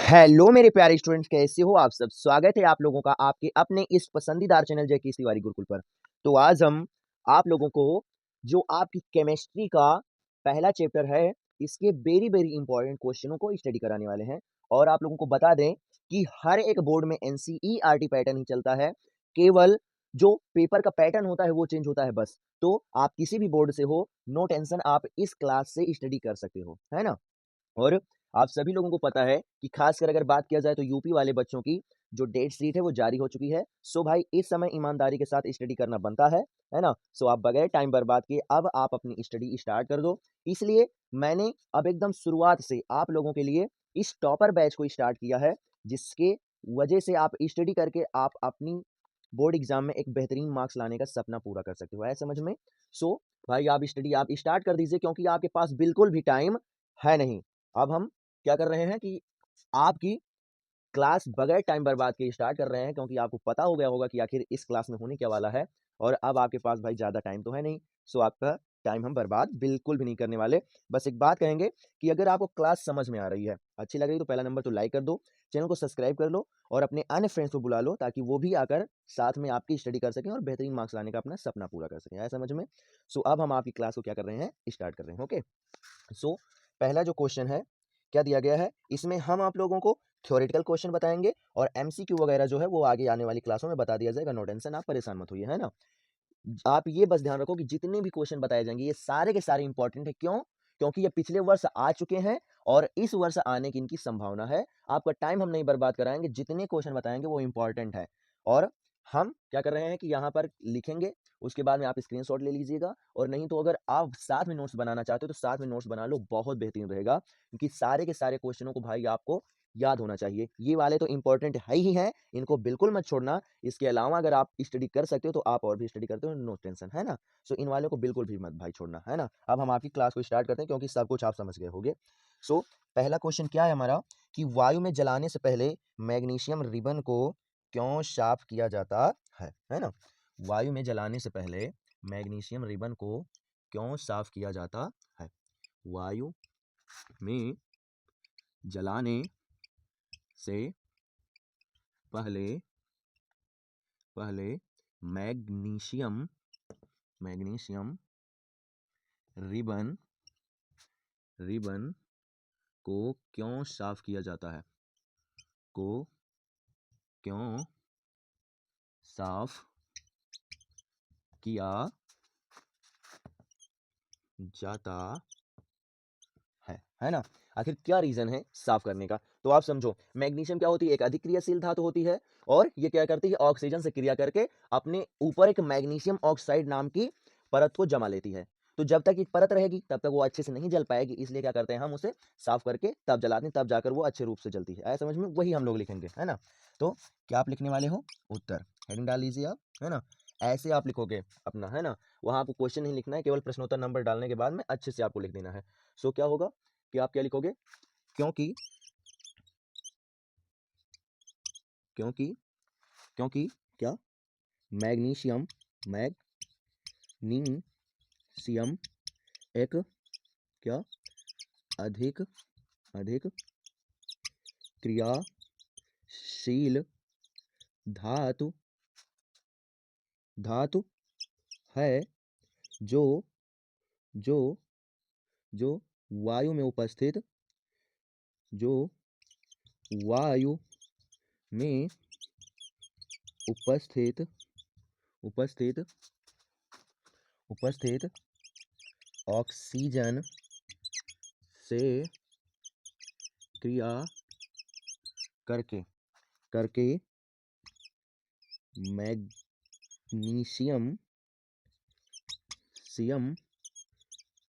Hello मेरे प्यारे students, कैसे हो आप सब। स्वागत है आप लोगों का आपके अपने इस पसंदीदार चैनल जय की तिवारी गुरुकुल पर। तो आज हम आप लोगों को जो आपकी केमिस्ट्री का पहला चैप्टर है, इसके वेरी वेरी इंपॉर्टेंट क्वेश्चनों को स्टडी कराने वाले हैं। और आप लोगों को बता दें कि हर एक बोर्ड में एनसीईआरटी पैटर्न ही चलता है, केवल जो पेपर का पैटर्न होता है वो चेंज होता है बस। तो आप किसी भी बोर्ड से हो, नो टेंशन, आप इस क्लास से स्टडी कर सकते हो, है ना। और आप सभी लोगों को पता है कि खासकर अगर बात किया जाए तो यूपी वाले बच्चों की जो डेट शीट है वो जारी हो चुकी है। सो भाई इस समय ईमानदारी के साथ स्टडी करना बनता है ना। सो आप बगैर टाइम बर्बाद किए अब आप अपनी स्टडी स्टार्ट कर दो। इसलिए मैंने अब एकदम शुरुआत से आप लोगों के लिए इस टॉपर बैच को स्टार्ट किया है, जिसके वजह से आप स्टडी करके आप अपनी बोर्ड एग्जाम में एक बेहतरीन मार्क्स लाने का सपना पूरा कर सकते हो, है समझ में। सो भाई आप स्टडी आप स्टार्ट कर दीजिए, क्योंकि आपके पास बिल्कुल भी टाइम है नहीं। अब हम क्या कर रहे हैं कि आपकी क्लास बगैर टाइम बर्बाद किए स्टार्ट कर रहे हैं, क्योंकि आपको पता हो गया होगा कि आखिर इस क्लास में होने क्या वाला है। और अब आपके पास भाई ज़्यादा टाइम तो है नहीं। सो आपका टाइम हम बर्बाद बिल्कुल भी नहीं करने वाले। बस एक बात कहेंगे कि अगर आपको क्लास समझ में आ रही है, अच्छी लग रही है, तो पहला नंबर तो लाइक कर दो, चैनल को सब्सक्राइब कर लो और अपने अन्य फ्रेंड्स को बुला लो, ताकि वो भी आकर साथ में आपकी स्टडी कर सकें और बेहतरीन मार्क्स लाने का अपना सपना पूरा कर सकें, है समझ में। सो अब हम आपकी क्लास को क्या कर रहे हैं, स्टार्ट कर रहे हैं। ओके। सो पहला जो क्वेश्चन है, क्या दिया गया है, इसमें हम आप लोगों को थ्योरेटिकल क्वेश्चन बताएंगे और एमसीक्यू वगैरह जो है वो आगे आने वाली क्लासों में बता दिया जाएगा। नो टेंशन, आप परेशान मत होइए, है ना। आप ये बस ध्यान रखो कि जितने भी क्वेश्चन बताए जाएंगे ये सारे के सारे इंपॉर्टेंट है। क्यों? क्योंकि ये पिछले वर्ष आ चुके हैं और इस वर्ष आने की इनकी संभावना है। आपका टाइम हम नहीं बर्बाद कराएंगे, जितने क्वेश्चन बताएंगे वो इंपॉर्टेंट है। और हम क्या कर रहे हैं कि यहाँ पर लिखेंगे, उसके बाद में आप स्क्रीनशॉट ले लीजिएगा। और नहीं तो अगर आप साथ में नोट्स बनाना चाहते हो तो साथ में नोट्स बना लो, बहुत बेहतरीन रहेगा, क्योंकि सारे के सारे क्वेश्चनों को भाई आपको याद होना चाहिए। ये वाले तो इंपॉर्टेंट है ही हैं, इनको बिल्कुल मत छोड़ना। इसके अलावा अगर आप स्टडी कर सकते हो तो आप और भी स्टडी करते हो, नो टेंशन, है ना। सो इन वालों को बिल्कुल भी मत भाई छोड़ना, है ना। अब हम आपकी क्लास को स्टार्ट करते हैं, क्योंकि सब कुछ आप समझ गए होंगे। सो पहला क्वेश्चन क्या है हमारा कि वायु में जलाने से पहले मैग्नीशियम रिबन को क्यों साफ किया जाता है ना। वायु में जलाने से पहले मैग्नीशियम रिबन को क्यों साफ किया जाता है। वायु में जलाने से पहले पहले मैग्नीशियम मैग्नीशियम रिबन रिबन को क्यों साफ किया जाता है। को क्यों साफ किया जाता है ना। आखिर क्या रीजन है साफ करने का, तो आप समझो। मैग्नीशियम क्या होती है, एक अधिक्रियाशील धातु होती है, और ये क्या करती है, ऑक्सीजन से क्रिया करके अपने ऊपर एक मैग्नीशियम ऑक्साइड नाम की परत को जमा लेती है। तो जब तक ये परत रहेगी तब तक वो अच्छे से नहीं जल पाएगी, इसलिए क्या करते हैं हम उसे साफ करके तब जलाते हैं, तब जाकर वो अच्छे रूप से जलती है। आया समझ में, वही हम लोग लिखेंगे, है ना। तो क्या आप लिखने वाले हो, उत्तर हेडिंग डाल लीजिए आप, है ना। ऐसे आप लिखोगे अपना, है ना। वहां आपको क्वेश्चन नहीं लिखना है, केवल प्रश्नोत्तर नंबर डालने के बाद में अच्छे से आपको लिख देना है। सो क्या होगा कि आप क्या लिखोगे, क्योंकि क्योंकि क्योंकि क्या, मैग्नीशियम मैग्नीशियम एक क्या, अधिक अधिक क्रियाशील धातु धातु है, जो जो जो वायु में उपस्थित जो वायु में उपस्थित उपस्थित उपस्थित ऑक्सीजन से क्रिया करके करके मैग्नीशियम सियम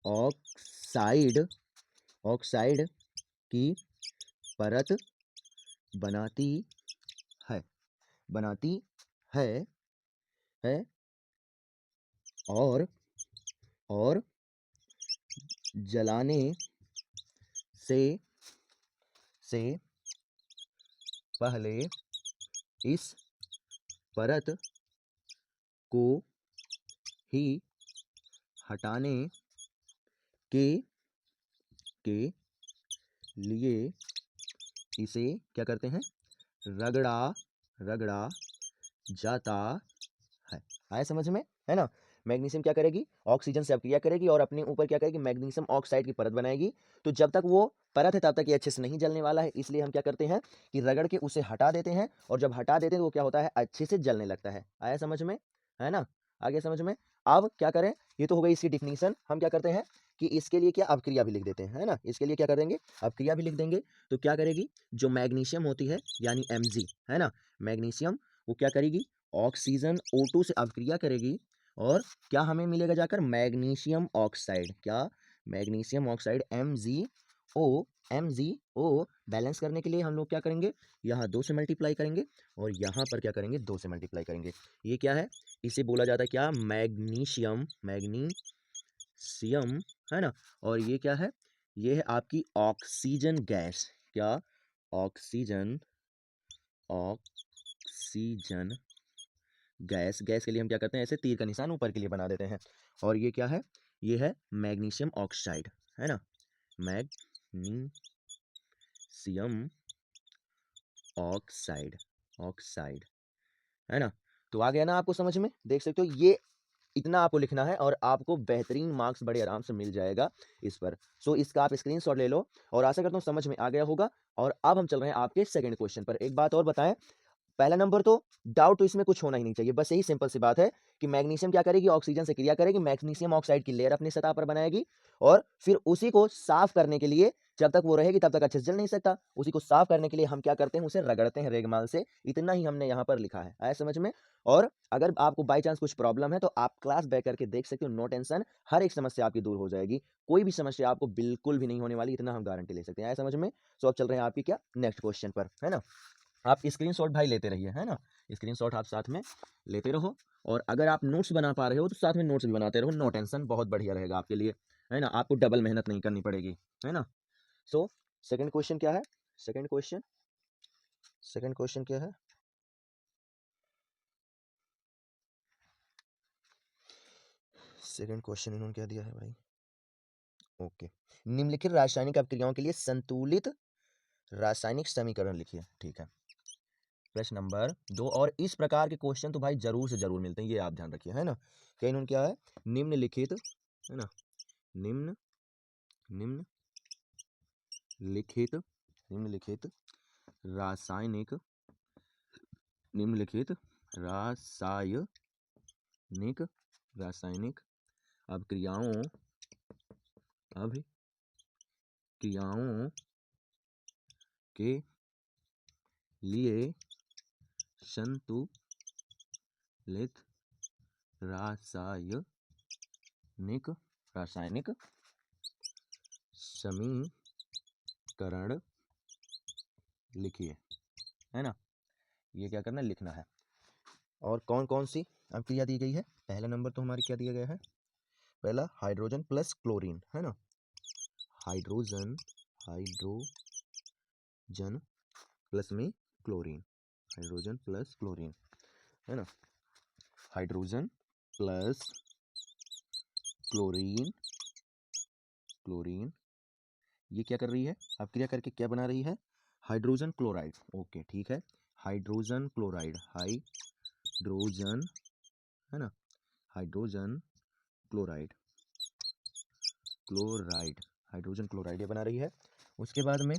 ऑक्साइड ऑक्साइड की परत बनाती है बनाती है है और और जलाने से से पहले इस परत को ही हटाने के के लिए इसे क्या करते हैं, रगड़ा रगड़ा जाता है। आया समझ में, है ना। मैग्नीशियम क्या करेगी, ऑक्सीजन से अपक्रिया करेगी और अपने ऊपर क्या करेगी, मैग्नीशियम ऑक्साइड की परत बनाएगी। तो जब तक वो परत है तब तक ये अच्छे से नहीं जलने वाला है, इसलिए हम क्या करते हैं कि रगड़ के उसे हटा देते हैं, और जब हटा देते हैं तो वो क्या होता है, अच्छे से जलने लगता है। आया समझ में, है ना। आगे समझ में। अब क्या करें, ये तो हो गई इसकी डिफिनीशन। हम क्या करते हैं कि इसके लिए क्या अपक्रिया भी लिख देते हैं, है ना। इसके लिए क्या कर देंगे, अपक्रिया भी लिख देंगे। तो क्या करेगी, जो मैग्नीशियम होती है यानी Mg, है ना, मैग्नीशियम वो क्या करेगी, ऑक्सीजन O2 से अपक्रिया करेगी, और क्या हमें मिलेगा जाकर, मैग्नीशियम ऑक्साइड। क्या, मैग्नीशियम ऑक्साइड MgO बैलेंस करने के लिए हम लोग क्या करेंगे, यहाँ 2 से मल्टीप्लाई करेंगे और यहाँ पर क्या करेंगे, 2 से मल्टीप्लाई करेंगे। ये क्या है, इसे बोला जाता है क्या, मैग्नीशियम, मैग्नीशियम, है ना। और ये क्या है, ये है आपकी ऑक्सीजन गैस। क्या, ऑक्सीजन, ऑक्सीजन गैस। गैस के लिए हम क्या करते हैं, ऐसे तीर का निशान ऊपर के लिए बना देते हैं। और ये क्या है, ये है मैग्नीशियम ऑक्साइड, है ना, मैग्नीशियम ऑक्साइड, ऑक्साइड, है ना। तो आ गया ना आपको समझ में, देख सकते हो। ये इतना आपको लिखना है और आपको बेहतरीन मार्क्स बड़े आराम से मिल जाएगा इस पर। सो इसका आप स्क्रीनशॉट ले लो, और आशा करता हूँ समझ में आ गया होगा। और अब हम चल रहे हैं आपके सेकंड क्वेश्चन पर। एक बात और बताएं, पहला नंबर तो डाउट तो इसमें कुछ होना ही नहीं चाहिए, बस यही सिंपल सी बात है कि मैग्नीशियम क्या करेगी, ऑक्सीजन से क्रिया करेगी, मैग्नीशियम ऑक्साइड की लेयर अपनी सतह पर बनाएगी, और फिर उसी को साफ करने के लिए, जब तक वो रहेगी तब तक अच्छे से जल नहीं सकता, उसी को साफ करने के लिए हम क्या करते हैं, उसे रगड़ते हैं रेगमाल से। इतना ही हमने यहाँ पर लिखा है, आया समझ में। और अगर आपको बाई चांस कुछ प्रॉब्लम है तो आप क्लास बैक करके देख सकते हो, नो टेंशन, हर एक समस्या आपकी दूर हो जाएगी। कोई भी समस्या आपको बिल्कुल भी नहीं होने वाली, इतना हम गारंटी ले सकते हैं। आया समझ में। सो अब चल रहे हैं आपकी क्या, नेक्स्ट क्वेश्चन पर, है ना। आप स्क्रीनशॉट भाई लेते रहिए, है ना, स्क्रीनशॉट आप साथ में लेते रहो। और अगर आप नोट्स बना पा रहे हो तो साथ में नोट्स भी बनाते रहो, नो टेंशन, बहुत बढ़िया रहेगा आपके लिए, है ना। आपको डबल मेहनत नहीं करनी पड़ेगी, है ना। सो सेकंड क्वेश्चन क्या है, सेकंड क्वेश्चन, सेकंड क्वेश्चन क्या है, सेकंड क्वेश्चन इन्होंने क्या दिया है भाई, ओके। निम्नलिखित रासायनिक अपक्रियाओं के लिए संतुलित रासायनिक समीकरण लिखिए, ठीक है। प्रश्न नंबर 2। और इस प्रकार के क्वेश्चन तो भाई जरूर से जरूर मिलते हैं, ये आप ध्यान रखिए, है ना। क्या इन्होंने क्या है, निम्नलिखित, है ना, निम्न निम्नलिखित निम्नलिखित रासायनिक निम्नलिखित रासायनिक रासायनिक अभिक्रियाओं अभिक्रियाओं के लिए संतुलित रासायनिक रासायनिक समीकरण लिखिए, है ना। ये क्या करना है, लिखना है। और कौन कौन सी अभिक्रिया दी गई है, पहला नंबर तो हमारी क्या दिया गया है, पहला हाइड्रोजन प्लस क्लोरीन, है ना, हाइड्रोजन प्लस में क्लोरीन, हाइड्रोजन प्लस क्लोरीन, है ना, हाइड्रोजन प्लस क्लोरीन, क्लोरीन ये क्या कर रही है, अपक्रिया करके क्या बना रही है, हाइड्रोजन क्लोराइड, ओके ठीक है, हाइड्रोजन क्लोराइड, हाइड्रोजन, है ना, हाइड्रोजन क्लोराइड, हाइड्रोजन क्लोराइड ये बना रही है। उसके बाद में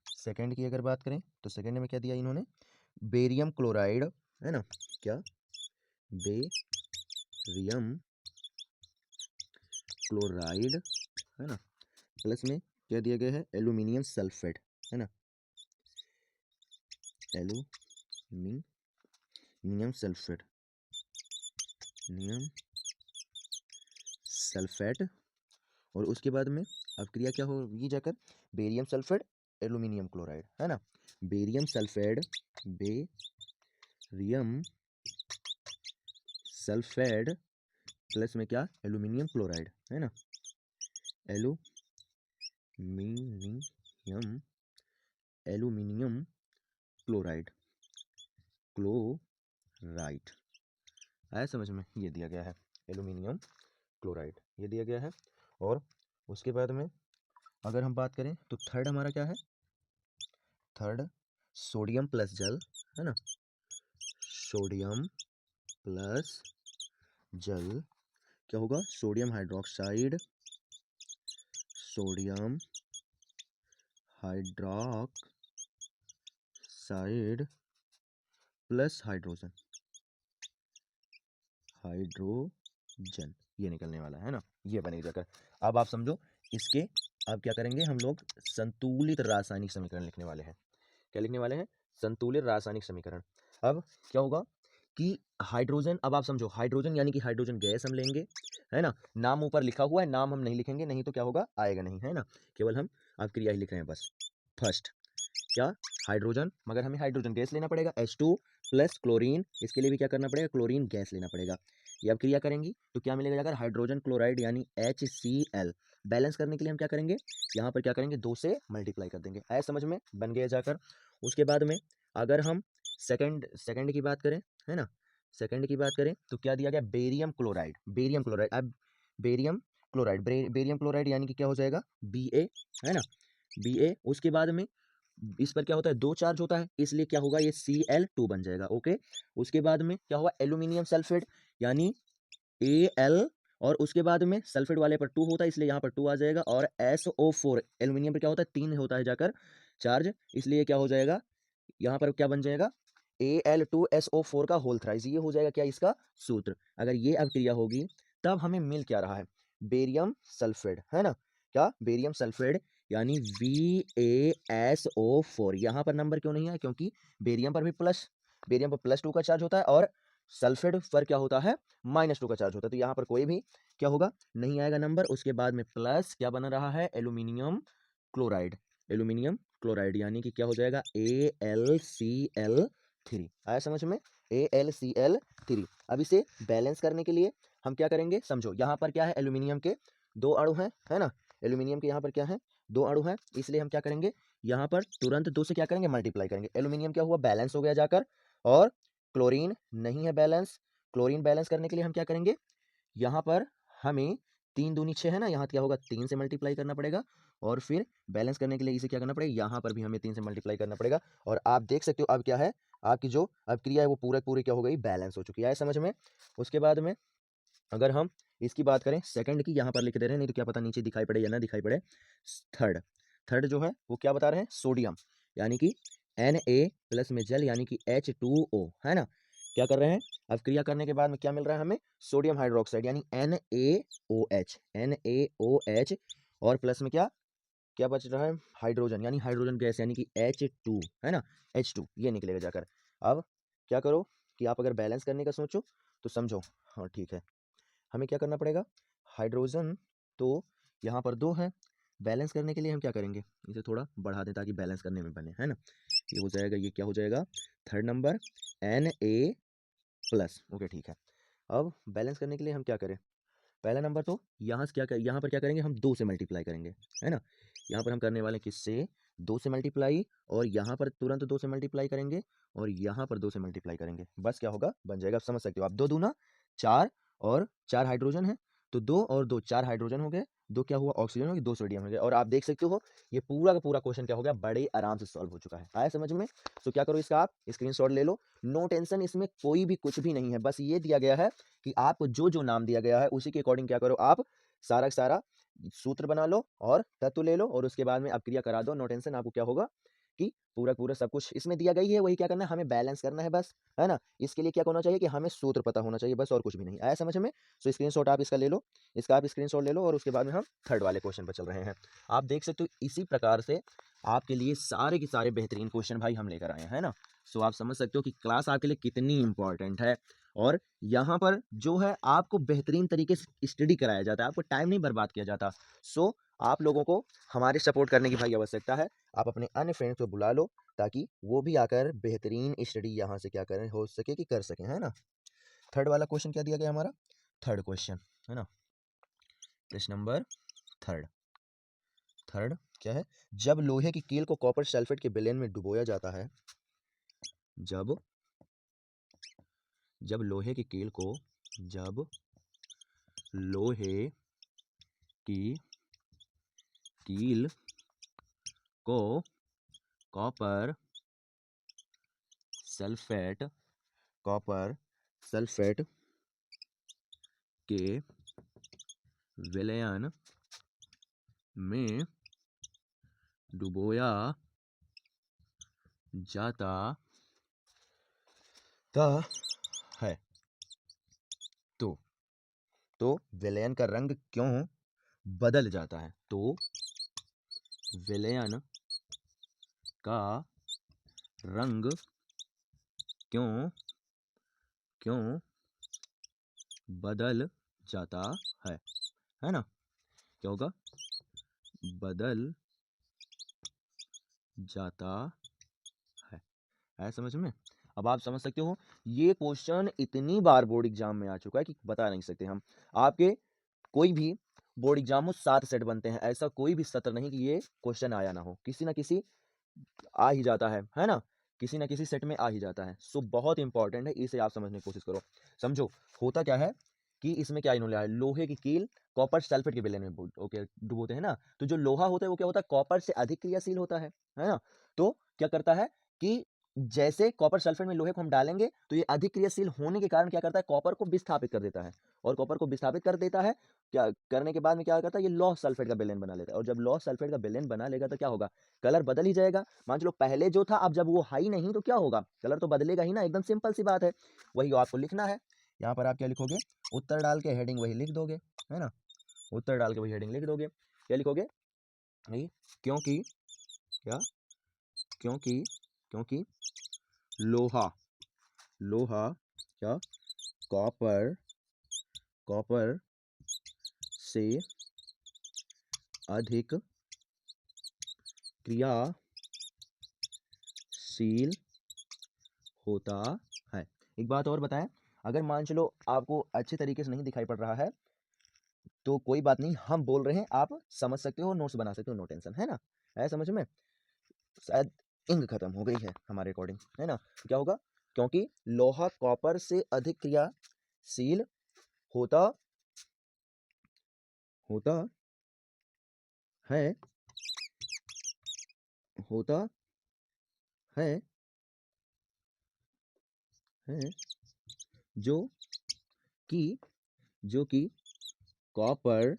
सेकंड की अगर बात करें तो सेकंड में क्या दिया इन्होंने, बेरियम क्लोराइड, है ना, क्या, बेरियम क्लोराइड, है ना, प्लस में क्या दिया गया है, एल्यूमिनियम सल्फेट, है ना, एल्यूमिनियम सल्फेट, नियम सल्फेट। और उसके बाद में अब क्रिया क्या होगी जाकर, बेरियम सल्फेट एल्यूमिनियम क्लोराइड, है ना, barium sulphate, barium sulphate plus में क्या, एल्यूमिनियम क्लोराइड, है ना, एल्यूमिनियम एल्यूमिनियम क्लोराइड, आया समझ में, ये दिया गया है, एल्यूमिनियम क्लोराइड ये दिया गया है। और उसके बाद में अगर हम बात करें तो थर्ड हमारा क्या है, थर्ड सोडियम प्लस जल, है ना, सोडियम प्लस जल क्या होगा, sodium hydroxide, sodium hydroxide plus hydrogen, hydrogen ये निकलने वाला है ना, ये बनेगा जाकर। अब आप समझो इसके, अब क्या करेंगे हम लोग, संतुलित रासायनिक समीकरण लिखने वाले हैं। क्या लिखने वाले हैं, संतुलित रासायनिक समीकरण। अब क्या होगा कि हाइड्रोजन, अब आप समझो हाइड्रोजन यानी कि हाइड्रोजन गैस हम लेंगे, है ना, नाम ऊपर लिखा हुआ है, नाम हम नहीं लिखेंगे, नहीं तो क्या होगा, आएगा नहीं, है ना, केवल हम अब क्रिया ही लिख रहे हैं बस। फर्स्ट क्या, हाइड्रोजन, मगर हमें हाइड्रोजन गैस लेना पड़ेगा, H2 प्लस क्लोरीन, इसके लिए भी क्या करना पड़ेगा, क्लोरीन गैस लेना पड़ेगा। ये अब क्रिया करेंगी तो क्या मिलेगा जाकर, हाइड्रोजन क्लोराइड यानी HCl। बैलेंस करने के लिए हम क्या करेंगे, यहाँ पर क्या करेंगे, 2 से मल्टीप्लाई कर देंगे, ऐसा समझ में बन गया जाकर। उसके बाद में अगर हम सेकंड सेकंड की बात करें, है ना, सेकंड की बात करें तो क्या दिया गया, बेरियम क्लोराइड, बेरियम क्लोराइड। अब बेरियम क्लोराइड, बेरियम क्लोराइड यानी कि क्या हो जाएगा, Ba, है ना, Ba। उसके बाद में इस पर क्या होता है, 2 चार्ज होता है, इसलिए क्या होगा, ये Cl2 बन जाएगा, ओके। उसके बाद में क्या होगा, एल्यूमिनियम सल्फेट यानी Al, और उसके बाद में सल्फेट वाले पर 2 होता है, इसलिए यहाँ पर 2 आ जाएगा, और SO4 एल्यूमिनियम पर क्या होता है, 3 होता है जाकर चार्ज, इसलिए क्या हो जाएगा, यहाँ पर क्या बन जाएगा, Al2SO4 का होल थ्राइस, ये हो जाएगा क्या, इसका सूत्र। अगर ये अब क्रिया होगी तब हमें मिल क्या रहा है, बेरियम सल्फेट, है ना, क्या, बेरियम सल्फेट यानी BaSO4। यहाँ पर नंबर क्यों नहीं है, क्योंकि बेरियम पर भी प्लस, बेरियम पर +2 का चार्ज होता है, और सल्फेट पर क्या होता है, -2 का चार्ज होता है, तो यहाँ पर कोई भी क्या होगा, नहीं आएगा नंबर। उसके बाद में प्लस क्या बन रहा है, एल्यूमिनियम क्लोराइड, एल्यूमिनियम क्लोराइड यानी कि क्या हो जाएगा, AlCl3। आया समझ में, AlCl3। अब इसे बैलेंस करने के लिए हम क्या करेंगे, समझो यहाँ पर क्या है, एल्यूमिनियम के 2 अणु हैं, है ना, एल्यूमिनियम के यहाँ पर क्या है, 2 अणु हैं, इसलिए हम क्या करेंगे, यहाँ पर तुरंत 2 से क्या करेंगे, मल्टीप्लाई करेंगे। एल्यूमिनियम क्या हुआ, बैलेंस हो गया जाकर, और क्लोरीन नहीं है बैलेंस। क्लोरीन बैलेंस करने के लिए हम क्या करेंगे, यहाँ पर हमें 3 दूनी 6 है ना, यहाँ क्या होगा, 3 से मल्टीप्लाई करना पड़ेगा, और फिर बैलेंस करने के लिए इसे क्या करना पड़ेगा, यहाँ पर भी हमें 3 से मल्टीप्लाई करना पड़ेगा। और आप देख सकते हो अब क्या है, आपकी जो अब क्रिया है वो पूरे पूरी क्या हो गई, बैलेंस हो चुकी है समझ में। उसके बाद में अगर हम इसकी बात करें सेकंड की, यहाँ पर लिख दे रहे हैं, नहीं तो क्या पता नीचे दिखाई पड़े या ना दिखाई पड़े। थर्ड, थर्ड जो है वो क्या बता रहे हैं, सोडियम यानी कि Na प्लस में जल यानी कि H2O, है ना, क्या कर रहे हैं, अब क्रिया करने के बाद में क्या मिल रहा है हमें, सोडियम हाइड्रोक्साइड यानी NaOH, NaOH, और प्लस में क्या क्या बच रहा है, हाइड्रोजन यानी हाइड्रोजन गैस यानी कि H2, है ना, H2 ये निकलेगा जाकर। अब क्या करो कि आप अगर बैलेंस करने का सोचो तो समझो, हाँ ठीक है, हमें क्या करना पड़ेगा, हाइड्रोजन तो यहाँ पर 2 है, बैलेंस करने के लिए हम क्या करेंगे, इसे थोड़ा बढ़ा दें ताकि बैलेंस करने में बने, है ना, ये हो जाएगा, ये क्या हो जाएगा, third number Na plus, okay ठीक है। अब बैलेंस करने के लिए हम क्या करें, पहला नंबर तो यहाँ से क्या कर, यहाँ पर क्या करेंगे, हम 2 से मल्टीप्लाई करेंगे, है ना, यहाँ पर हम करने वाले किससे, 2 से मल्टीप्लाई, और यहाँ पर तुरंत 2 से मल्टीप्लाई करेंगे, और यहाँ पर 2 से मल्टीप्लाई करेंगे, बस क्या होगा, बन जाएगा। आप समझ सकते हो, आप 2 दूना 4, और 4 हाइड्रोजन है, तो 2 और 2 4 हाइड्रोजन हो गए, 2 क्या हुआ, ऑक्सीजन हो गई, 2 सोडियम हो गए, और आप देख सकते हो ये पूरा का पूरा क्वेश्चन क्या हो गया, बड़े आराम से सॉल्व हो चुका है। आया समझ में, तो क्या करो, इसका आप स्क्रीनशॉट ले लो, नो टेंशन, इसमें कोई भी कुछ भी नहीं है, बस ये दिया गया है कि आपको जो जो नाम दिया गया है उसी के अकॉर्डिंग क्या करो, आप सारा का सारा सूत्र बना लो और तत्व ले लो, और उसके बाद में आप क्रिया करा दो, नो टेंशन। आपको क्या होगा कि पूरा पूरा सब कुछ इसमें दिया गई है, वही क्या करना है, हमें बैलेंस करना है बस, है ना। इसके लिए क्या होना चाहिए कि हमें सूत्र पता होना चाहिए, बस और कुछ भी नहीं। आया समझ में, सो स्क्रीनशॉट आप इसका ले लो, इसका आप स्क्रीनशॉट ले लो, और उसके बाद में हम थर्ड वाले क्वेश्चन पर चल रहे हैं। आप देख सकते हो इसी प्रकार से आपके लिए सारे के सारे बेहतरीन क्वेश्चन भाई हम लेकर आए हैं, है ना। सो आप समझ सकते हो कि क्लास आपके लिए कितनी इंपॉर्टेंट है, और यहाँ पर जो है आपको बेहतरीन तरीके से स्टडी कराया जाता है, आपको टाइम नहीं बर्बाद किया जाता। सो आप लोगों को हमारे सपोर्ट करने की भाई आवश्यकता है। आप अपने अन्य फ्रेंड्स को बुला लो ताकि वो भी आकर बेहतरीन स्टडी यहाँ से क्या करें, हो सके कि कर सकें, है ना। थर्ड वाला क्वेश्चन क्या दिया गया हमारा, थर्ड क्वेश्चन, है ना, प्रश्न नंबर थर्ड। थर्ड क्या है, जब लोहे की कील को कॉपर सल्फेट के विलयन में डुबोया जाता है, जब जब लोहे की कील को जब लोहे की कील को कॉपर सल्फेट के विलयन में डुबोया जाता है। तो विलयन का रंग क्यों बदल जाता है? तो विलयन का रंग क्यों बदल जाता है ना? क्या होगा? बदल जाता है। है समझ में? अब आप समझ सकते हो, ये क्वेश्चन इतनी बार बोर्ड एग्जाम में आ चुका है कि बता नहीं सकते हम। आपके कोई भी बोर्ड एग्जाम में 7 सेट बनते हैं, ऐसा कोई भी सत्र नहीं कि ये क्वेश्चन आया ना हो, किसी ना किसी आ ही जाता है ना? किसी ना किसी सेट में आ ही जाता है। सो बहुत इंपॉर्टेंट है, इसे आप समझने की कोशिश करो। समझो होता क्या है कि इसमें क्या इन्होंने लिया है, लोहे की कील कॉपर सल्फेट के विलयन में ओके डुबोते हैं ना। तो जो लोहा होता है वो क्या होता है, कॉपर से अधिक क्रियाशील होता है ना। तो क्या करता है कि जैसे कॉपर सल्फेट में लोहे को हम डालेंगे तो ये अधिक क्रियाशील होने के कारण क्या करता है, कॉपर को विस्थापित कर देता है। और कॉपर को विस्थापित कर देता है, क्या करने के बाद में क्या करता है, ये लौह सल्फेट का विलयन बना लेता है। और जब लौह सल्फेट का विलयन बना लेगा तो क्या होगा, कलर बदल ही जाएगा। मान लो पहले जो था, अब जब वो है ही नहीं तो क्या होगा, कलर तो बदलेगा ही ना। एकदम सिंपल सी बात है। वही आपको लिखना है। यहाँ पर आप क्या लिखोगे, उत्तर डाल के हेडिंग वही लिख दोगे, है ना। उत्तर डाल के वही हेडिंग लिख दोगे। क्या लिखोगे, नहीं क्योंकि क्या, क्योंकि लोहा क्या, कॉपर से अधिक क्रियाशील होता है। एक बात और बताएं, अगर मान चलो आपको अच्छे तरीके से नहीं दिखाई पड़ रहा है तो कोई बात नहीं, हम बोल रहे हैं, आप समझ सकते हो, नोट्स बना सकते हो, नो टेंशन, है ना। है समझ में? शायद इंक खत्म हो गई है हमारे अकॉर्डिंग, है ना। तो क्या होगा, क्योंकि लोहा कॉपर से अधिक क्रियाशील होता है होता है जो कि कॉपर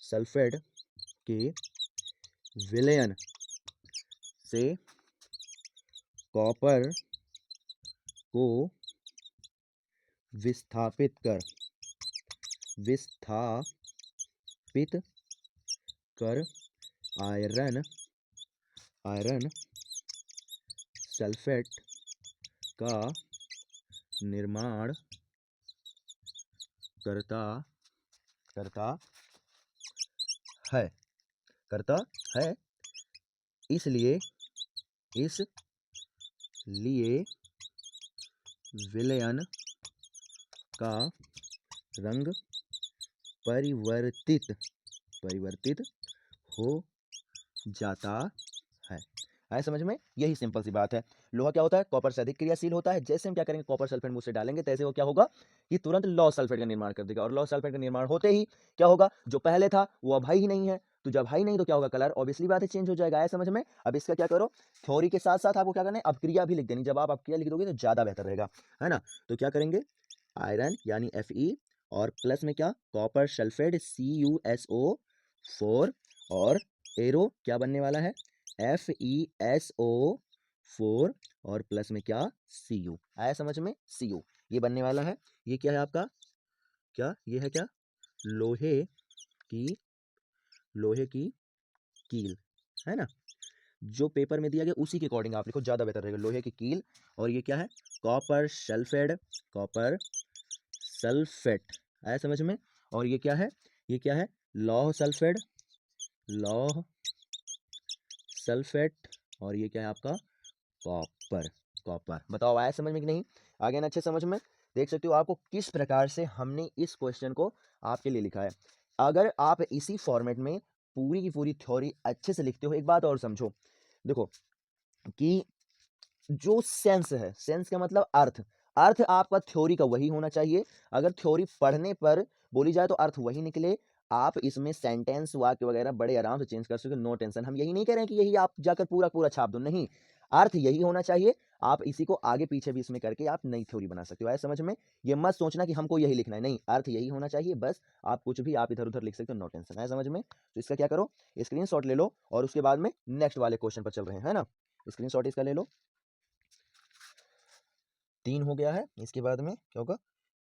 सल्फेट के विलयन से कॉपर को विस्थापित कर आयरन सल्फेट का निर्माण करता है। इसलिए विलयन का रंग परिवर्तित हो जाता है। आए समझ में? यही सिंपल सी बात है। लोहा क्या होता है, कॉपर से अधिक क्रियाशील होता है। जैसे हम क्या करेंगे, कॉपर सल्फेट मुंह से डालेंगे तैसे वो क्या होगा, कि तुरंत लौह सल्फेट का निर्माण कर देगा। और लौह सल्फेट का निर्माण होते ही क्या होगा, जो पहले था वो अब है ही नहीं है। तो जब है ही नहीं तो क्या होगा, कलर ऑब्वियसली बात है चेंज हो जाएगा। है समझ में? अब इसका क्या करो, थ्योरी के साथ साथ आपको क्या करना है, अब क्रिया भी लिख देनी। जब आप अब क्रिया लिख दोगे तो ज्यादा बेहतर रहेगा, है ना। तो क्या करेंगे, आयरन यानी Fe और प्लस में क्या, कॉपर सल्फेट CuSO4 और एरो क्या बनने वाला है, FeSO4 और प्लस में क्या, Cu। आया समझ में? Cu ये बनने वाला है। ये क्या है आपका, क्या ये है, क्या लोहे की कील, है ना। जो पेपर में दिया गया उसी के अकॉर्डिंग आप लिखो, ज्यादा बेहतर रहेगा। लोहे की कील और ये क्या है, कॉपर सल्फेट आया समझ में। और ये क्या है, लौह सल्फेट और ये क्या है आपका, कॉपर। बताओ आया समझ में कि नहीं? आगे ना अच्छे समझ में? देख सकते हो आपको किस प्रकार से हमने इस क्वेश्चन को आपके लिए लिखा है। अगर आप इसी फॉर्मेट में पूरी की पूरी थ्योरी अच्छे से लिखते हो, एक बात और समझो, देखो कि जो सेंस है, सेंस का मतलब अर्थ आपका थ्योरी का वही होना चाहिए। अगर थ्योरी पढ़ने पर बोली जाए तो अर्थ वही निकले, आप इसमें सेंटेंस, वाक्य वगैरह बड़े आराम से चेंज कर सकते हो, नो टेंशन। हम यही नहीं कह रहे हैं कि यही आप जाकर पूरा-पूरा छाप दो, नहीं। अर्थ यही होना चाहिए, आप इसी को आगे-पीछे भी इसमें करके आप नई थ्योरी बना सकते हो। आया समझ में? ये मत सोचना कि हमको यही लिखना है, नहीं, अर्थ यही होना चाहिए, बस आप कुछ भी आप इधर-उधर लिख सकते हो, नो टेंशन। आया समझ में? तो इसका क्या करो, स्क्रीनशॉट ले लो और उसके बाद में नेक्स्ट वाले क्वेश्चन पर चल रहे हैं, है ना? स्क्रीनशॉट इसका ले लो। 3 हो गया है, इसके बाद में क्या होगा?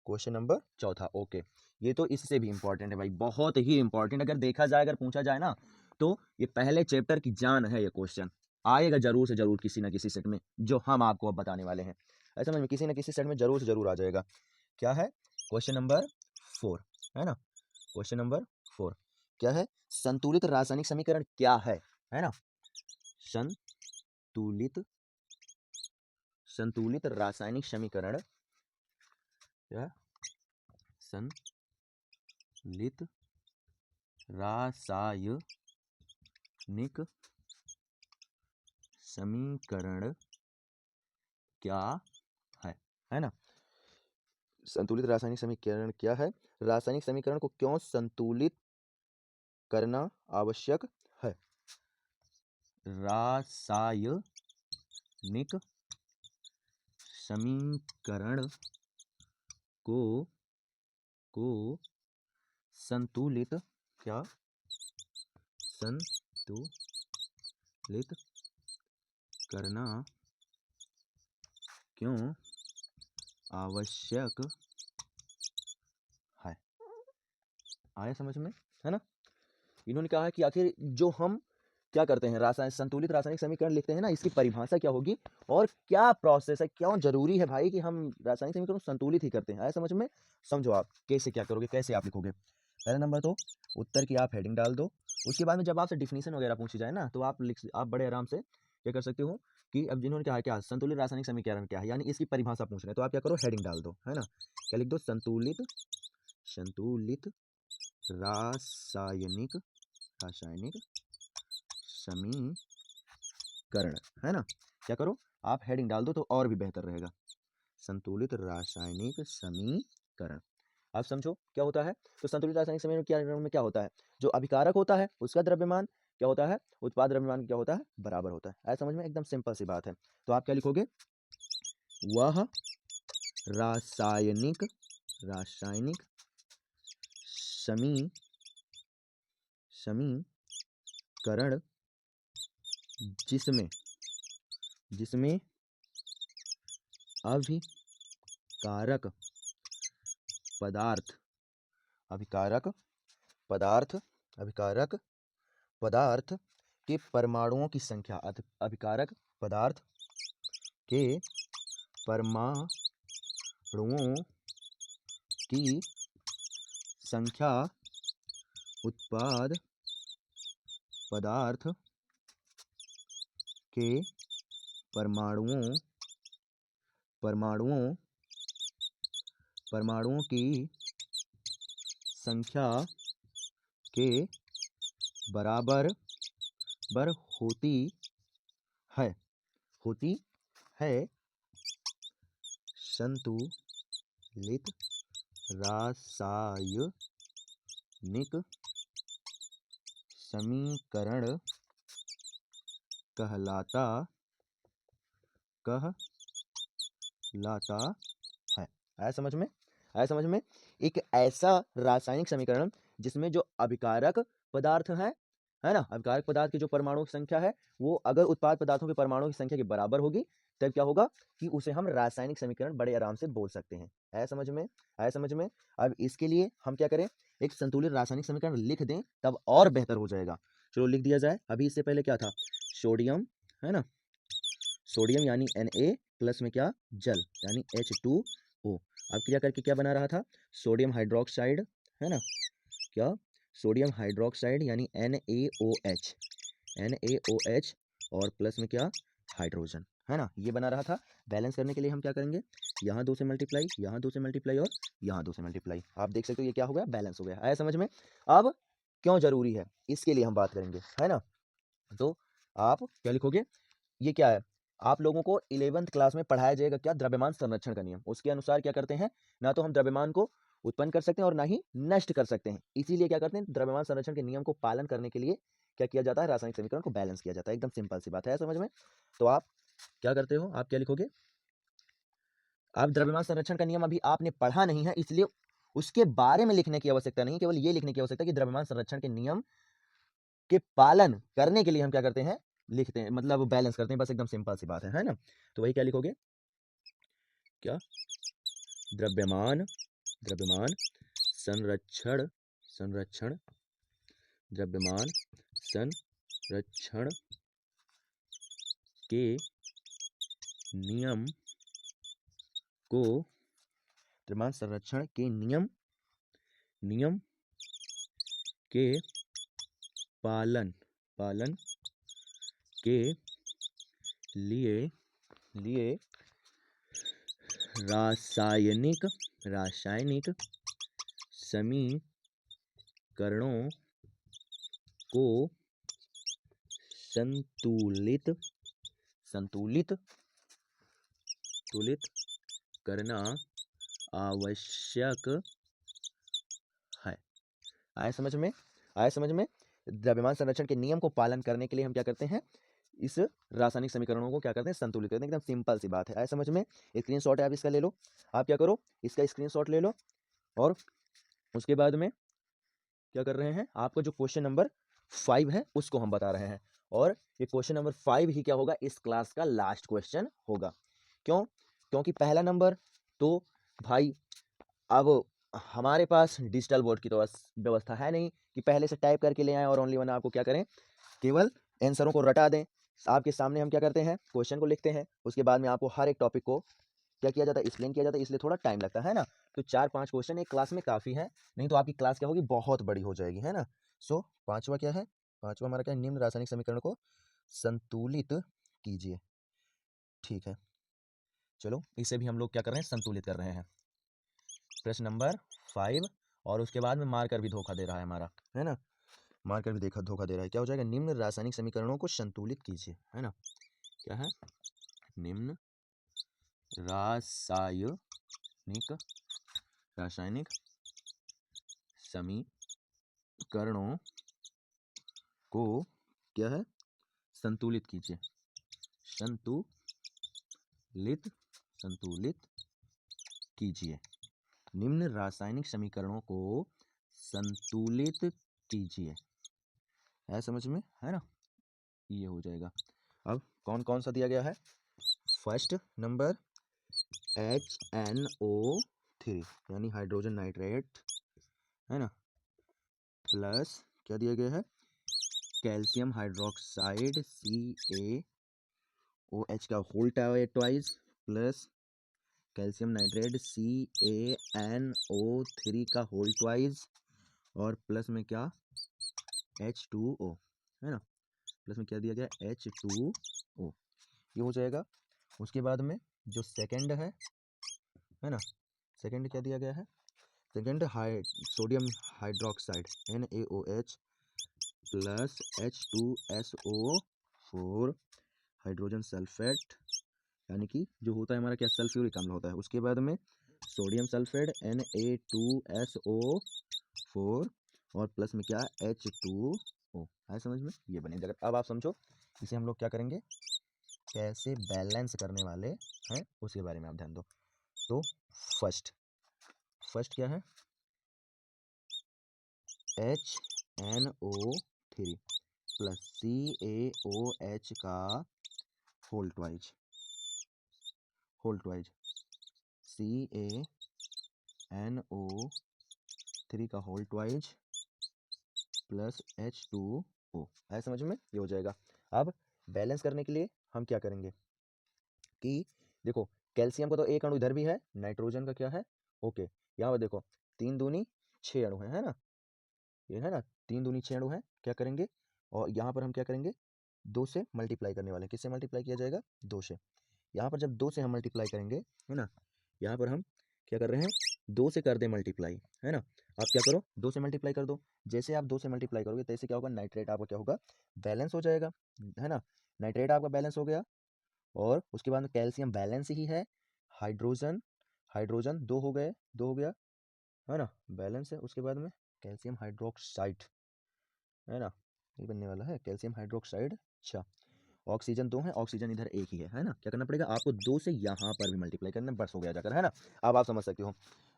क्वेश्चन नंबर चौथा, ओके। ये तो इससे भी इंपॉर्टेंट है भाई, बहुत ही इंपॉर्टेंट। अगर देखा जाए, अगर पूछा जाए ना, तो ये पहले चैप्टर की जान है। ये क्वेश्चन आएगा जरूर से जरूर किसी ना किसी सेट में, जो हम आपको अब बताने वाले हैं। ऐसा समझ में, किसी ना किसी सेट में जरूर से जरूर आ जाएगा। क्या है? क्वेश्चन नंबर 4, है ना? क्वेश्चन नंबर 4 क्या है? संतुलित रासायनिक समीकरण क्या है ना? संतुलित रासायनिक समीकरण, क्या? संतुलित रासायनिक समीकरण क्या है ना? संतुलित रासायनिक समीकरण क्या है? रासायनिक समीकरण को क्यों संतुलित करना आवश्यक है? रासायनिक समीकरण को संतुलित, क्या? संतुलित करना क्यों आवश्यक है? आया समझ में, है ना? इन्होंने कहा है कि आखिर जो हम क्या करते हैं, संतुलित रासायनिक समीकरण लिखते हैं ना, इसकी परिभाषा क्या होगी और क्या प्रोसेस है, क्यों जरूरी है भाई कि हम रासायनिक समीकरण संतुलित ही करते हैं। आया समझ में? समझो आप कैसे क्या करोगे, कैसे आप लिखोगे। पहला नंबर तो उत्तर की आप हेडिंग डाल दो। उसके बाद में जब आपसे डिफिनीशन वगैरह पूछी जाए ना, तो आप बड़े आराम से क्या कर सकते हो कि अब जिन्होंने कहा क्या संतुलित रासायनिक समीकरण क्या है, यानी इसकी परिभाषा पूछ रहे हैं, तो आप क्या करो, हेडिंग डाल दो, है ना? क्या लिख दो? संतुलित रासायनिक समीकरण, है ना? क्या करो, आप हेडिंग डाल दो तो और भी बेहतर रहेगा। संतुलित रासायनिक समीकरण, आप समझो क्या होता है। तो संतुलित रासायनिक समीकरण में क्या होता है, जो अभिकारक होता है उसका द्रव्यमान क्या होता है, उत्पाद द्रव्यमान क्या होता है, बराबर होता है। ऐसा समझ में, एकदम सिंपल सी बात है। तो आप क्या लिखोगे, वह रासायनिक समीकरण जिसमें अभिकारक पदार्थ के परमाणुओं की संख्या, अभिकारक पदार्थ के परमाणुओं की संख्या उत्पाद पदार्थ के परमाणुओं की संख्या के बराबर होती है। संतुलित रासायनिक समीकरण कहलाता है। आया समझ में? एक ऐसा रासायनिक समीकरण जिसमें जो अभिकारक पदार्थ है ना, अभिकारक पदार्थ की जो परमाणु की संख्या है, वो अगर उत्पाद पदार्थों के परमाणु की संख्या के बराबर होगी, तब क्या होगा कि उसे हम रासायनिक समीकरण बड़े आराम से बोल सकते हैं। आया समझ में? अब इसके लिए हम क्या करें, एक संतुलित रासायनिक समीकरण लिख दें, तब और बेहतर हो जाएगा। चलो लिख दिया जाए। अभी इससे पहले क्या था, सोडियम, है ना, सोडियम यानी Na प्लस में क्या, जल यानी H2O। अब क्रिया करके क्या बना रहा था, सोडियम हाइड्रोक्साइड, है ना, क्या, सोडियम हाइड्रोक्साइड यानी NaOH और प्लस में क्या, हाइड्रोजन, है ना, ये बना रहा था। बैलेंस करने के लिए हम क्या करेंगे, यहाँ 2 से मल्टीप्लाई, यहाँ 2 से मल्टीप्लाई और यहाँ 2 से मल्टीप्लाई। आप देख सकते हो ये क्या हो गया, बैलेंस हो गया। आया समझ में? अब क्यों जरूरी है इसके लिए हम बात करेंगे, है ना। तो आप क्या लिखोगे, ये क्या है, आप लोगों को 11th क्लास में पढ़ाया जाएगा क्या, द्रव्यमान संरक्षण का नियम। उसके अनुसार क्या करते हैं ना, तो हम द्रव्यमान को उत्पन्न कर सकते हैं और ना ही नष्ट कर सकते हैं। इसीलिए क्या करते हैं, द्रव्यमान संरक्षण के नियम को पालन करने के लिए क्या किया जाता है, रासायनिक समीकरण को बैलेंस किया जाता है। एकदम सिंपल सी बात है समझ में। तो आप क्या करते हो, आप क्या लिखोगे, आप द्रव्यमान संरक्षण का नियम अभी आपने पढ़ा नहीं है, इसलिए उसके बारे में लिखने की आवश्यकता नहीं, केवल ये लिखने की आवश्यकता है कि द्रव्यमान संरक्षण के नियम के पालन करने के लिए हम क्या करते हैं, लिखते हैं, मतलब बैलेंस करते हैं, बस एकदम सिंपल सी बात है ना। तो वही क्या लिखोगे, क्या, द्रव्यमान द्रव्यमान संरक्षण संरक्षण द्रव्यमान संरक्षण के नियम को, द्रव्यमान संरक्षण के नियम के पालन के लिए रासायनिक समीकरणों को संतुलित करना आवश्यक है। आया समझ में, द्रव्यमान संरक्षण के नियम को पालन करने के लिए हम क्या करते हैं, इस रासायनिक समीकरणों को क्या करते हैं, संतुलित करते हैं। एकदम सिंपल सी बात है, आया समझ में। स्क्रीनशॉट है, आप इसका ले लो, आप क्या करो, इसका स्क्रीनशॉट ले लो, और उसके बाद में क्या कर रहे हैं, आपका जो क्वेश्चन नंबर 5 है उसको हम बता रहे हैं, और ये क्वेश्चन नंबर 5 ही क्या होगा, इस क्लास का लास्ट क्वेश्चन होगा। क्यों, क्योंकि पहला नंबर तो भाई अब हमारे पास डिजिटल बोर्ड की तो व्यवस्था है नहीं कि पहले से टाइप करके ले आएं और ओनली वन आपको क्या करें, केवल आंसरों को रटा दें। आपके सामने हम क्या करते हैं, क्वेश्चन को लिखते हैं, उसके बाद में आपको हर एक टॉपिक को क्या किया जाता है, एक्सप्लेन किया जाता है, इसलिए थोड़ा टाइम लगता है ना। तो 4-5 क्वेश्चन एक क्लास में काफ़ी है, नहीं तो आपकी क्लास क्या होगी, बहुत बड़ी हो जाएगी, है ना। सो पांचवा क्या है, पांचवा हमारा क्या है, निम्न रासायनिक समीकरण को संतुलित कीजिए। ठीक है, चलो इसे भी हम लोग क्या कर रहे हैं, संतुलित कर रहे हैं। प्रश्न नंबर 5, और उसके बाद में मार्कर भी धोखा दे रहा है हमारा, है ना, मार्कर भी धोखा दे रहा है। क्या हो जाएगा, निम्न रासायनिक समीकरणों को संतुलित कीजिए, है ना। क्या है, निम्न रासायनिक समीकरणों को क्या है, संतुलित कीजिए, संतुलित कीजिए। निम्न रासायनिक समीकरणों को संतुलित कीजिए, है समझ में, है ना, ये हो जाएगा। अब कौन कौन सा दिया गया है, फर्स्ट नंबर HNO3 यानी हाइड्रोजन नाइट्रेट, है ना, प्लस क्या दिया गया है, कैल्शियम हाइड्रोक्साइड CaOH का whole twice, plus calcium nitrate CaNO3 का होल ट्वाइस, और प्लस में क्या, H2O, है ना, प्लस में क्या दिया गया, H2O, ये हो जाएगा। उसके बाद में जो सेकंड है ना, सेकंड क्या दिया गया है, second sodium hydroxide NaOH plus H2SO4 hydrogen sulphate, यानी कि जो होता है हमारा क्या, सल्फ्यूरिक अम्ल होता है। उसके बाद में सोडियम सल्फेट Na2SO4 और प्लस में क्या, H2O, है समझ में, ये बनेगा। अब आप समझो इसे हम लोग क्या करेंगे, कैसे बैलेंस करने वाले हैं उसके बारे में आप ध्यान दो। तो फर्स्ट क्या है, HNO3 प्लस CaOH का होल ट्वाइज CaNO3 का होल ट्वाइज प्लस H2O, है समझ में, ये हो जाएगा। अब बैलेंस करने के लिए हम क्या करेंगे कि देखो, कैल्शियम का तो एक अणु इधर भी है, नाइट्रोजन का क्या है, ओके, यहाँ पर देखो 3 दूनी 6 अणु है ना, ये है ना, 3 दूनी 6 अणु है, क्या करेंगे, और यहाँ पर हम क्या करेंगे, 2 से मल्टीप्लाई करने वाले हैं। किससे मल्टीप्लाई किया जाएगा, 2 से। यहाँ पर जब 2 से हम मल्टीप्लाई करेंगे, है ना, यहाँ पर हम क्या कर रहे हैं, 2 से कर दे मल्टीप्लाई, है ना। आप क्या करो, 2 से मल्टीप्लाई कर दो, जैसे आप 2 से मल्टीप्लाई करोगे तैसे क्या होगा, नाइट्रेट आपका क्या होगा, बैलेंस हो जाएगा, है ना, नाइट्रेट आपका बैलेंस हो गया। और उसके बाद कैल्शियम बैलेंस ही है, हाइड्रोजन 2 हो गए, 2 हो गया, है ना, बैलेंस है। उसके बाद में कैल्शियम हाइड्रोक्साइड, है ना, ये बनने वाला है कैल्शियम हाइड्रोक्साइड। अच्छा, ऑक्सीजन 2 है, ऑक्सीजन इधर 1 ही है ना? क्या करना पड़ेगा आपको, 2 से यहाँ पर भी मल्टीप्लाई करना, बस हो गया जाकर, है ना? अब आप समझ सकते हो।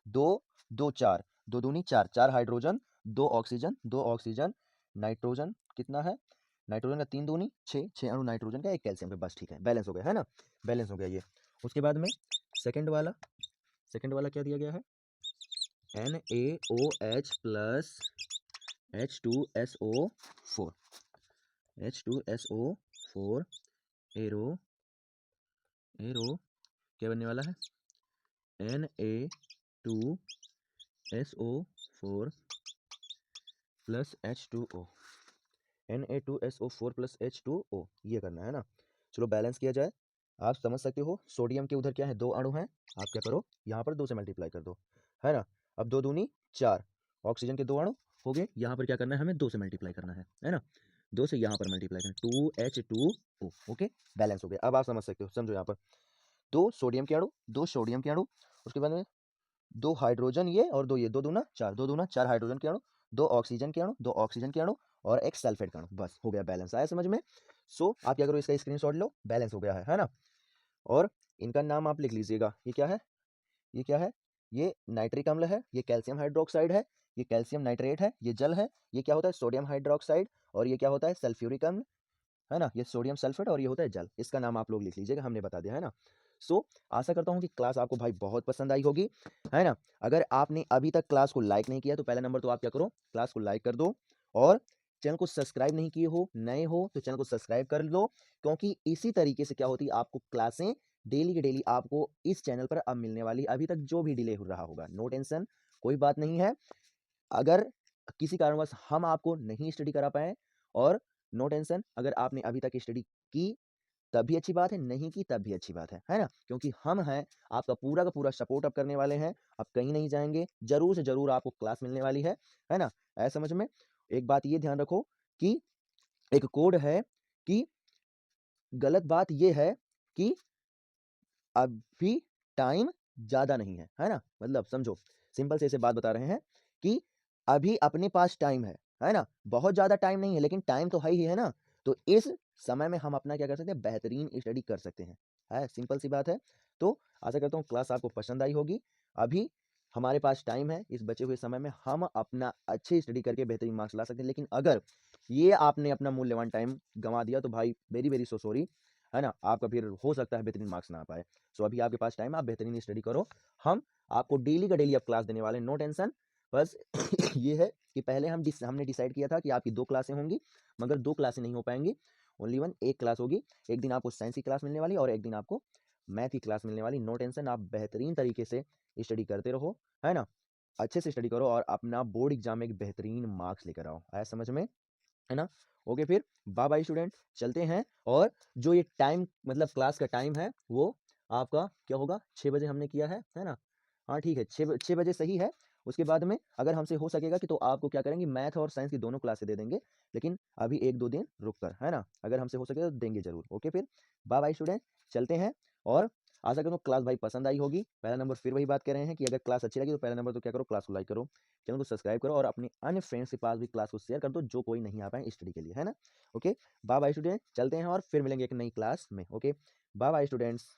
2, 2 4, 2 दूनी 4, 4 हाइड्रोजन, 2 ऑक्सीजन, 2 ऑक्सीजन, नाइट्रोजन कितना है? नाइट्रोजन का 3 दूनी 6, 6 अणु नाइट्रोजन का, 1 कैल्शियम का, बस ठीक है, बैलेंस हो गया, है ना? बैलेंस हो गया ये। उसके बाद में सेकंड वाला क्या दिया गया है? NaOH plus H2SO4, H2SO4 arrow arrow क्या बनने वाला है? Na2SO4 plus H2O, Na2SO4 plus H2O, ये करना है ना? चलो बैलेंस किया जाए। आप समझ सकते हो सोडियम के उधर क्या है, 2 अणु हैं। आप क्या करो, यहाँ पर 2 से मल्टीप्लाई कर दो, है ना? अब 2 दूनी 4, ऑक्सीजन के 2 अणु हो गए। यहाँ पर क्या करना है, हमें 2 से मल्टीप्लाई करना है ना? 2 से यहाँ पर मल्टीप्लाई करना, 2H2O, ओके, बैलेंस हो गया। अब आप समझ सकते हो, समझो यहाँ पर 2 सोडियम के अणु, 2 सोडियम के अणु, उसके बाद में 2 हाइड्रोजन ये और 2 ये, 2 दूना 4, 2 दूना 4 हाइड्रोजन के अणु, 2 ऑक्सीजन के अणु, 2 ऑक्सीजन के अणु और एक सल्फेट का अणु, बस हो गया बैलेंस। आया समझ में? सो आप क्या करो, इसका स्क्रीनशॉट लो, बैलेंस हो गया है ना? और इनका नाम आप लिख लीजिएगा। ये क्या है? ये क्या है? ये नाइट्रिक अम्ल है, ये कैल्शियम हाइड्रोक्साइड है, ये कैल्शियम नाइट्रेट है, ये जल है, ये क्या होता है, सोडियम हाइड्रोक्साइड, और ये क्या होता है, सल्फ्यूरिक अम्ल, है ना? ये सोडियम सल्फेट और ये होता है जल। इसका नाम आप लोग लिख लीजिएगा, हमने बता दिया, है ना? सो आशा करता हूँ कि क्लास आपको भाई बहुत पसंद आई होगी, है ना? अगर आपने अभी तक क्लास को लाइक नहीं किया तो पहला नंबर तो आप क्या करो, क्लास को लाइक कर दो, और चैनल को सब्सक्राइब नहीं किए हो, नए हो तो चैनल को सब्सक्राइब कर लो, क्योंकि इसी तरीके से क्या होती है, आपको क्लासें डेली की डेली आपको इस चैनल पर अब मिलने वाली। अभी तक जो भी डिले हो रहा होगा, नो टेंशन, कोई बात नहीं है। अगर किसी कारणवश हम आपको नहीं स्टडी करा पाए, और नो टेंशन, अगर आपने अभी तक स्टडी की तब भी अच्छी बात है, नहीं की तब भी अच्छी बात है ना? क्योंकि हम हैं आपका पूरा का पूरा सपोर्ट अब करने वाले हैं, आप कहीं नहीं जाएंगे, जरूर से जरूर आपको क्लास मिलने वाली है ना? ऐसा समझ में। एक बात ये ध्यान रखो कि एक कोड है कि गलत बात ये है कि अभी टाइम ज़्यादा नहीं है ना? मतलब समझो, सिंपल से ऐसे बात बता रहे हैं कि अभी अपने पास टाइम है ना? बहुत ज़्यादा टाइम नहीं है, लेकिन टाइम तो है ही है ना? तो इस समय में हम अपना क्या कर सकते हैं, बेहतरीन स्टडी कर सकते है? सिंपल सी बात है। तो आशा करता हूँ क्लास आपको पसंद आई होगी। अभी हमारे पास टाइम है, इस बचे हुए समय में हम अपना अच्छी स्टडी करके बेहतरीन मार्क्स ला सकते हैं। लेकिन अगर ये आपने अपना मूल्यवान टाइम गँवा दिया तो भाई वेरी, वेरी सो सॉरी, है ना? आपका फिर हो सकता है बेहतरीन मार्क्स ना आ पाए। सो अभी आपके पास टाइम है, आप बेहतरीन स्टडी करो। हम आपको डेली का डेली अब क्लास देने वाले हैं, नो टेंशन। बस ये है कि पहले हमने डिसाइड किया था कि आपकी 2 क्लासें होंगी, मगर 2 क्लासें नहीं हो पाएँगी, ओनली 1 क्लास होगी। एक दिन आपको साइंस की क्लास मिलने वाली है और एक दिन आपको मैथ की क्लास मिलने वाली। नो टेंशन, आप बेहतरीन तरीके से स्टडी करते रहो, है ना? अच्छे से स्टडी करो और अपना बोर्ड एग्जाम में एक बेहतरीन मार्क्स लेकर आओ। आया समझ में? है ना? ओके, फिर बाय बाय स्टूडेंट, चलते हैं। और जो ये टाइम मतलब क्लास का टाइम है वो आपका क्या होगा, 6 बजे हमने किया है ना? हाँ ठीक है, 6 बजे सही है। उसके बाद में अगर हमसे हो सकेगा कि तो आपको क्या करेंगे, मैथ और साइंस की दोनों क्लासें दे देंगे, लेकिन अभी 1-2 दिन रुक कर, है ना? अगर हमसे हो सकेगा तो देंगे ज़रूर। ओके, फिर बाय बाय स्टूडेंट, चलते हैं। और आशा करता हूँ क्लास भाई पसंद आई होगी। पहला नंबर फिर वही बात कर रहे हैं कि अगर क्लास अच्छी लगी तो पहला नंबर तो क्या करो, क्लास को लाइक करो, चैनल को सब्सक्राइब करो और अपने अन्य फ्रेंड्स के पास भी क्लास को शेयर कर दो जो कोई नहीं आ पाए स्टडी के लिए, है ना? ओके, बाय बाय स्टूडेंट, चलते हैं और फिर मिलेंगे एक नई क्लास में। Okay, bye bye students.